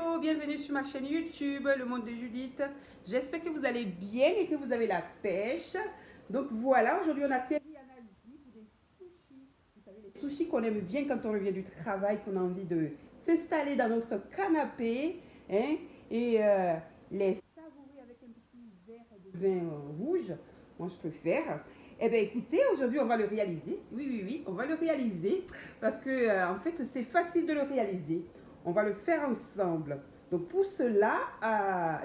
Hello, bienvenue sur ma chaîne YouTube, Le Monde de Judith. J'espère que vous allez bien et que vous avez la pêche. Donc voilà, aujourd'hui on a atterri en Asie pour des sushis. Vous savez, les sushis qu'on aime bien quand on revient du travail, qu'on a envie de s'installer dans notre canapé, hein, et les savourer avec un petit verre de vin rouge. Moi je préfère. Eh bien écoutez, aujourd'hui on va le réaliser. Oui, on va le réaliser parce que en fait c'est facile de le réaliser. On va le faire ensemble. Donc pour cela,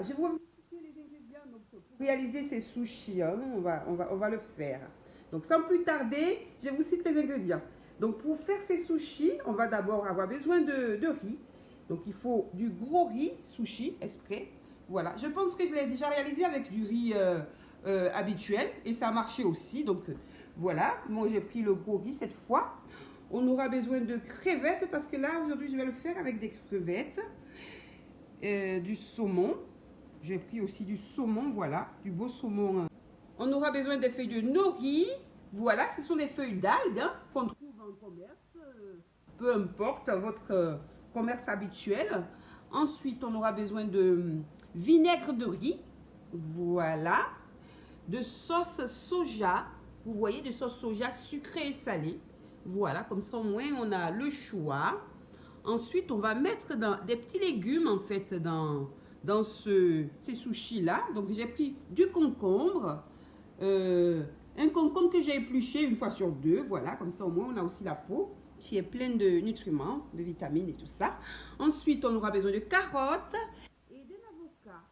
je vais vous expliquer les ingrédients. Donc, pour réaliser ces sushis, hein, on va le faire. Donc sans plus tarder, je vous cite les ingrédients. Donc pour faire ces sushis, on va d'abord avoir besoin de riz. Donc il faut du gros riz sushi exprès. Voilà, je pense que je l'ai déjà réalisé avec du riz habituel et ça a marché aussi. Donc voilà, moi j'ai pris le gros riz cette fois. On aura besoin de crevettes parce que là aujourd'hui je vais le faire avec des crevettes, du saumon. J'ai pris aussi du saumon, voilà, du beau saumon. On aura besoin des feuilles de nori. Voilà, ce sont des feuilles d'algues hein, qu'on trouve en commerce, peu importe votre commerce habituel. Ensuite, on aura besoin de vinaigre de riz, voilà, de sauce soja, vous voyez, de sauce soja sucrée et salée. Voilà, comme ça au moins on a le choix. Ensuite, on va mettre des petits légumes en fait dans ces sushis là. Donc j'ai pris du concombre, un concombre que j'ai épluché une fois sur deux. Voilà, comme ça au moins on a aussi la peau qui est pleine de nutriments, de vitamines et tout ça. Ensuite, on aura besoin de carottes et d'un avocat.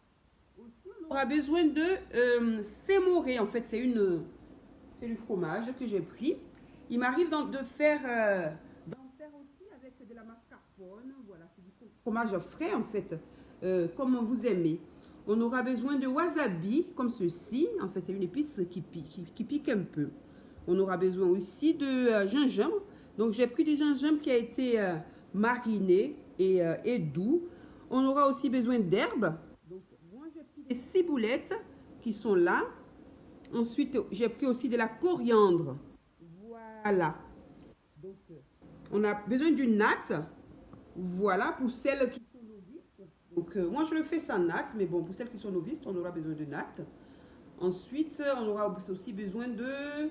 Aussi, on aura besoin de sémoré. En fait, c'est du fromage que j'ai pris. Il m'arrive d'en faire aussi avec de la mascarpone. Voilà, c'est du fromage frais en fait, comme vous aimez. On aura besoin de wasabi, comme ceci. En fait, c'est une épice qui pique un peu. On aura besoin aussi de gingembre. Donc, j'ai pris du gingembre qui a été mariné et doux. On aura aussi besoin d'herbes. Donc, moi, j'ai pris des ciboulettes qui sont là. Ensuite, j'ai pris aussi de la coriandre. Voilà. Donc, on a besoin d'une natte. Voilà, pour celles qui sont novices. Donc, moi, je le fais sans natte. Mais bon, pour celles qui sont novices, on aura besoin de natte. Ensuite, on aura aussi besoin de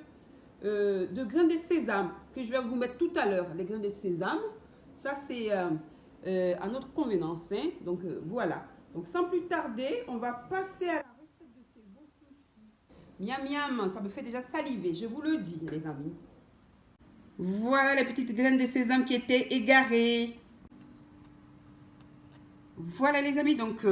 grains de sésame que je vais vous mettre tout à l'heure. Les grains de sésame, ça, c'est à notre convenance. Hein. Donc, voilà. Donc, sans plus tarder, on va passer à la recette de ces beaux sushis. Miam, miam, ça me fait déjà saliver, je vous le dis, les amis. Voilà les petites graines de sésame qui étaient égarées. Voilà les amis, donc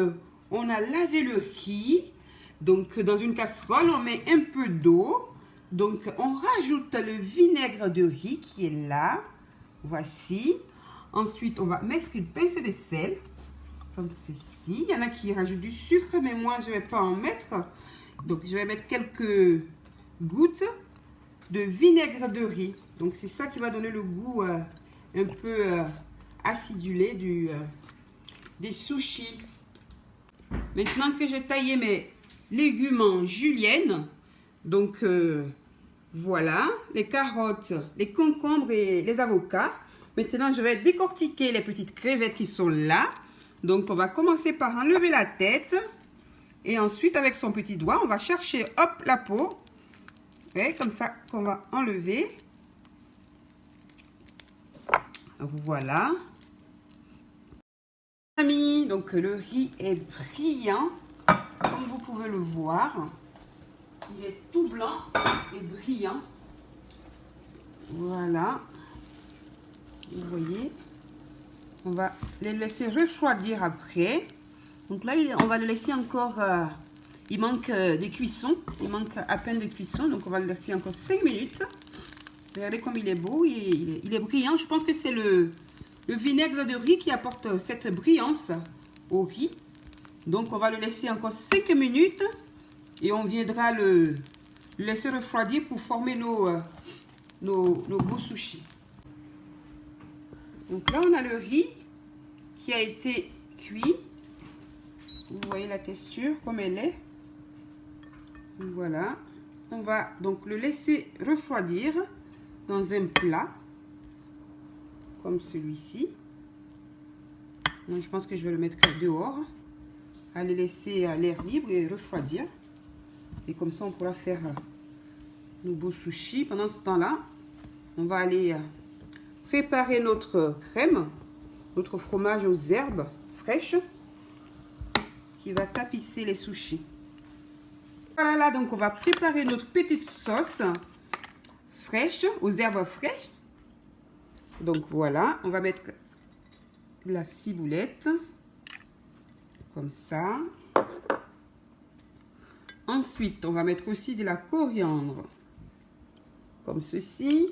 on a lavé le riz. Donc dans une casserole, on met un peu d'eau. Donc on rajoute le vinaigre de riz qui est là. Voici. Ensuite, on va mettre une pincée de sel. Comme ceci. Il y en a qui rajoutent du sucre, mais moi je ne vais pas en mettre. Donc je vais mettre quelques gouttes de vinaigre de riz. Donc c'est ça qui va donner le goût un peu acidulé des sushis. Maintenant que j'ai taillé mes légumes en julienne, donc voilà, les carottes, les concombres et les avocats. Maintenant je vais décortiquer les petites crevettes qui sont là. Donc on va commencer par enlever la tête. Et ensuite avec son petit doigt, on va chercher, hop, la peau. Et comme ça qu'on va enlever. Voilà. Amis, donc le riz est brillant, comme vous pouvez le voir. Il est tout blanc et brillant. Voilà. Vous voyez. On va les laisser refroidir après. Donc là, on va le laisser encore... il manque des cuissons. Il manque à peine de cuisson. Donc on va le laisser encore 5 minutes. Regardez comme il est beau. Il est brillant. Je pense que c'est le vinaigre de riz qui apporte cette brillance au riz. Donc on va le laisser encore 5 minutes. Et on viendra le laisser refroidir pour former nos beaux sushis. Donc là, on a le riz qui a été cuit. Vous voyez la texture comme elle est. Voilà. On va donc le laisser refroidir dans un plat comme celui-ci. Donc, je pense que je vais le mettre dehors. À les laisser à l'air libre et refroidir. Et comme ça, on pourra faire nos beaux sushis. Pendant ce temps-là, on va aller préparer notre crème, notre fromage aux herbes fraîches qui va tapisser les sushis. Voilà, là, donc on va préparer notre petite sauce fraîche, aux herbes fraîches. Donc voilà, on va mettre la ciboulette, comme ça. Ensuite, on va mettre aussi de la coriandre, comme ceci.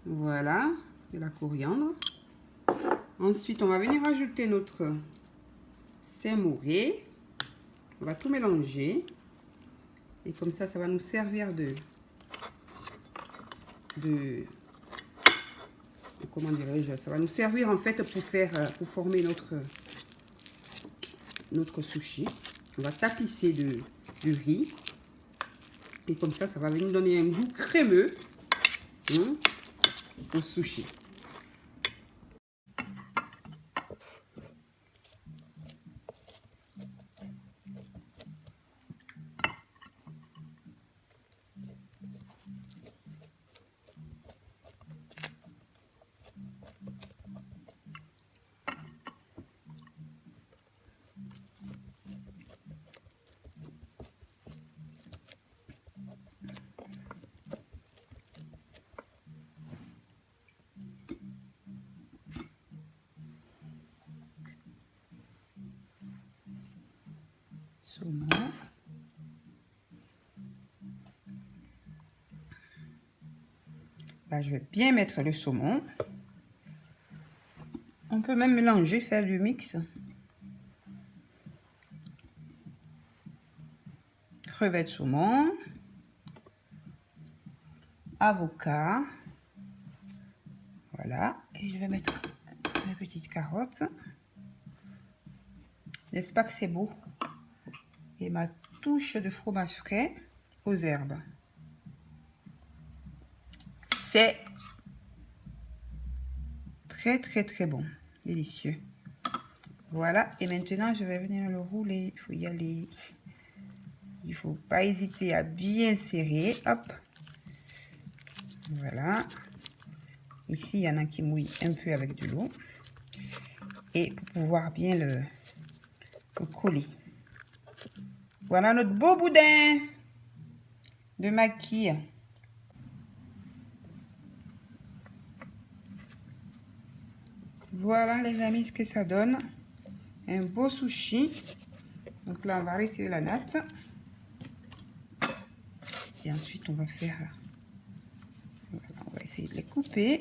Voilà, de la coriandre. Ensuite, on va venir ajouter notre saumuré. On va tout mélanger. Et comme ça va nous servir comment dirais-je, ça va nous servir en fait pour former notre sushi. On va tapisser de riz. Et comme ça va venir donner un goût crémeux au sushi. Saumon. Là, je vais bien mettre le saumon. On peut même mélanger, faire du mix. Crevettes saumon. Avocat. Voilà. Et je vais mettre mes petites carottes. N'est-ce pas que c'est beau? Et ma touche de fromage frais aux herbes. C'est très bon, délicieux. Voilà, et maintenant je vais venir le rouler. Il faut y aller. Il faut pas hésiter à bien serrer. Hop. Voilà. Ici, il y en a qui mouillent un peu avec de l'eau. Et pour pouvoir bien le coller. Voilà notre beau boudin de maquis. Voilà les amis ce que ça donne. Un beau sushi. Donc là on va retirer la natte. Et ensuite on va faire... Voilà, on va essayer de les couper.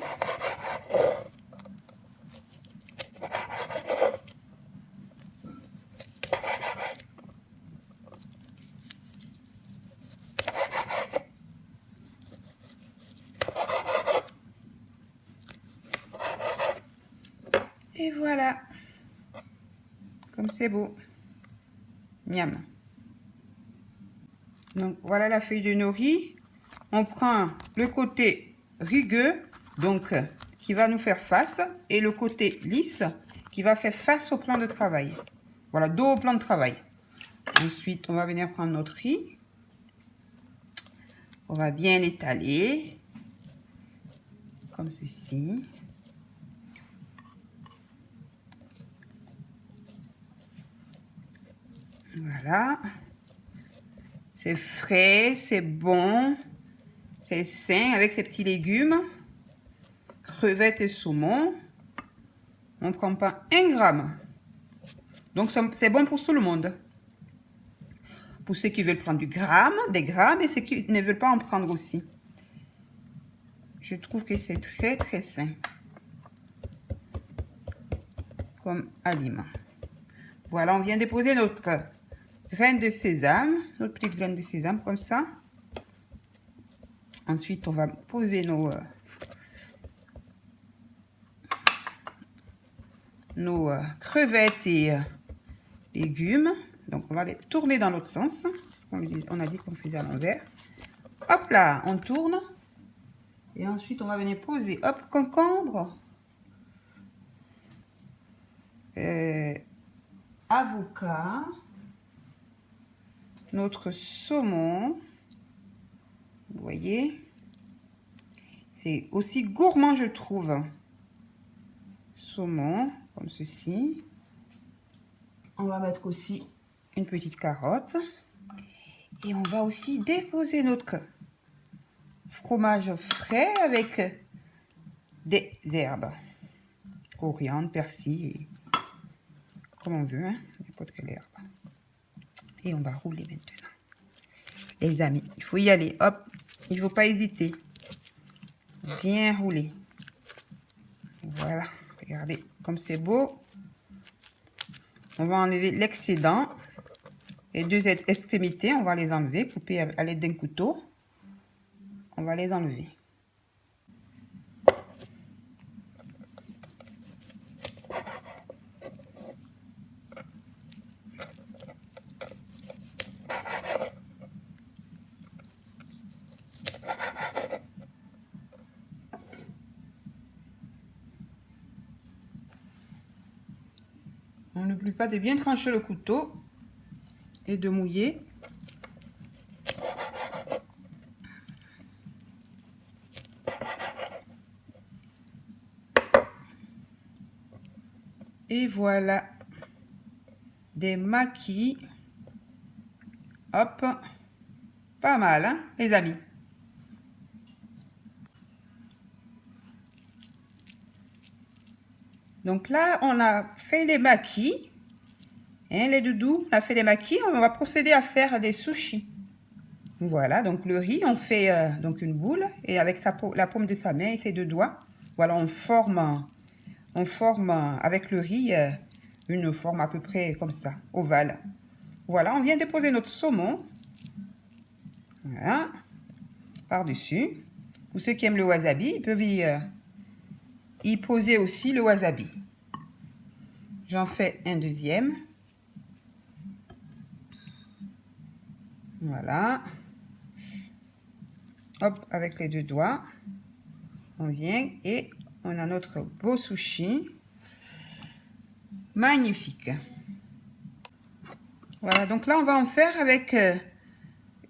Et voilà, comme c'est beau. Miam. Donc voilà la feuille de nori. On prend le côté rugueux, donc qui va nous faire face, et le côté lisse qui va faire face au plan de travail. Voilà, dos au plan de travail. Ensuite, on va venir prendre notre riz. On va bien étaler, comme ceci. Voilà. C'est frais, c'est bon, c'est sain avec ces petits légumes, crevettes et saumon. On ne prend pas 1 gramme. Donc c'est bon pour tout le monde. Pour ceux qui veulent prendre des grammes et ceux qui ne veulent pas en prendre aussi. Je trouve que c'est très sain comme aliment. Voilà, on vient de poser notre graine de sésame, notre petite graine de sésame comme ça. Ensuite, on va poser nos crevettes et légumes. Donc, on va les tourner dans l'autre sens, parce qu'on a dit qu'on faisait à l'envers. Hop là, on tourne. Et ensuite, on va venir poser, hop, concombre. avocat, notre saumon. Vous voyez, c'est aussi gourmand, je trouve. Saumon, comme ceci. On va mettre aussi une petite carotte. Et on va aussi déposer notre fromage frais avec des herbes. Coriandre, persil, comme on veut, hein, n'importe quelle herbe. Et on va rouler maintenant. Les amis, il faut y aller, hop, il ne faut pas hésiter. Bien rouler. Voilà, regardez comme c'est beau. On va enlever l'excédent. Les deux extrémités, on va les enlever, couper à l'aide d'un couteau. On va les enlever. On n'oublie pas de bien trancher le couteau et de mouiller. Et voilà, des maquis. Hop, pas mal, hein, les amis. Donc là, on a fait les maquis. Hein, les doudous, on a fait les maquis. On va procéder à faire des sushis. Voilà, donc le riz, on fait donc une boule. Et avec la paume de sa main et ses deux doigts, voilà, on forme avec le riz une forme à peu près comme ça, ovale. Voilà, on vient déposer notre saumon. Voilà, par-dessus. Pour ceux qui aiment le wasabi, ils peuvent y poser aussi le wasabi. J'en fais un deuxième. Voilà. Hop, avec les deux doigts, on vient et on a notre beau sushi. Magnifique. Voilà, donc là, on va en faire avec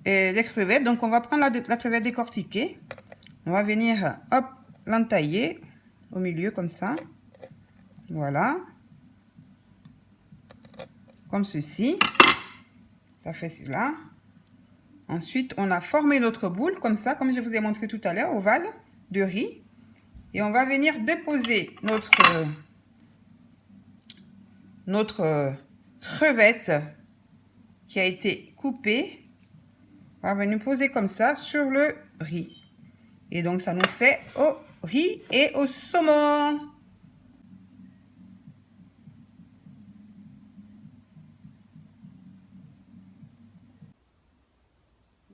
les crevettes. Donc, on va prendre la crevette décortiquée. On va venir, hop, l'entailler au milieu comme ça. Voilà. Comme ceci. Ça fait cela. Ensuite, on a formé notre boule comme ça, comme je vous ai montré tout à l'heure, ovale de riz. Et on va venir déposer notre crevette qui a été coupée. On va venir poser comme ça sur le riz. Et donc, ça nous fait au riz et au saumon.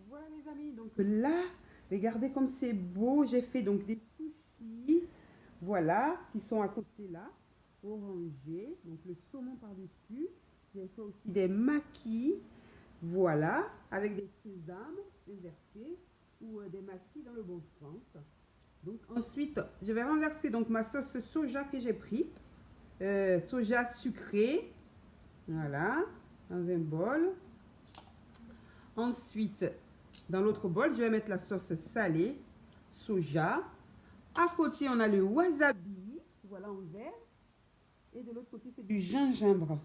Voilà les amis, donc là, regardez comme c'est beau. J'ai fait donc des sushis, voilà, qui sont à côté là, orangés. Donc le saumon par-dessus. J'ai fait aussi des maquis, voilà, avec des sésames inversés ou des maquis dans le bon sens. Donc ensuite, je vais renverser donc ma sauce soja que j'ai pris, soja sucré, voilà, dans un bol. Ensuite, dans l'autre bol, je vais mettre la sauce salée, soja. À côté, on a le wasabi, voilà en vert. Et de l'autre côté, c'est du gingembre.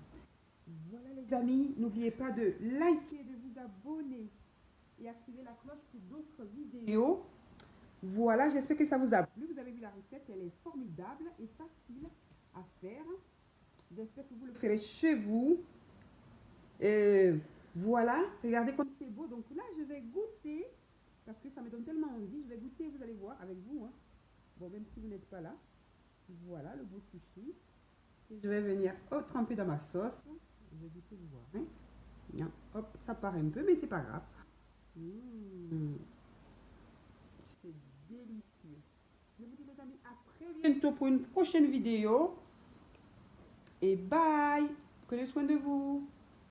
Voilà les amis, n'oubliez pas de liker, de vous abonner et activer la cloche pour d'autres vidéos. Voilà, j'espère que ça vous a plu. Vous avez vu la recette, elle est formidable et facile à faire. J'espère que vous le ferez chez vous. Voilà, regardez comme c'est beau. Donc là, je vais goûter, parce que ça me donne tellement envie. Je vais goûter, vous allez voir, avec vous. Hein. Bon, même si vous n'êtes pas là. Voilà le beau sushi. Et je vais venir tremper dans ma sauce. Je vais goûter, vous voir. Hein. Bien. Hop, ça part un peu, mais c'est pas grave. C'est délicieux. Je vous dis les amis, à très bientôt pour une prochaine vidéo. Et bye. Prenez soin de vous.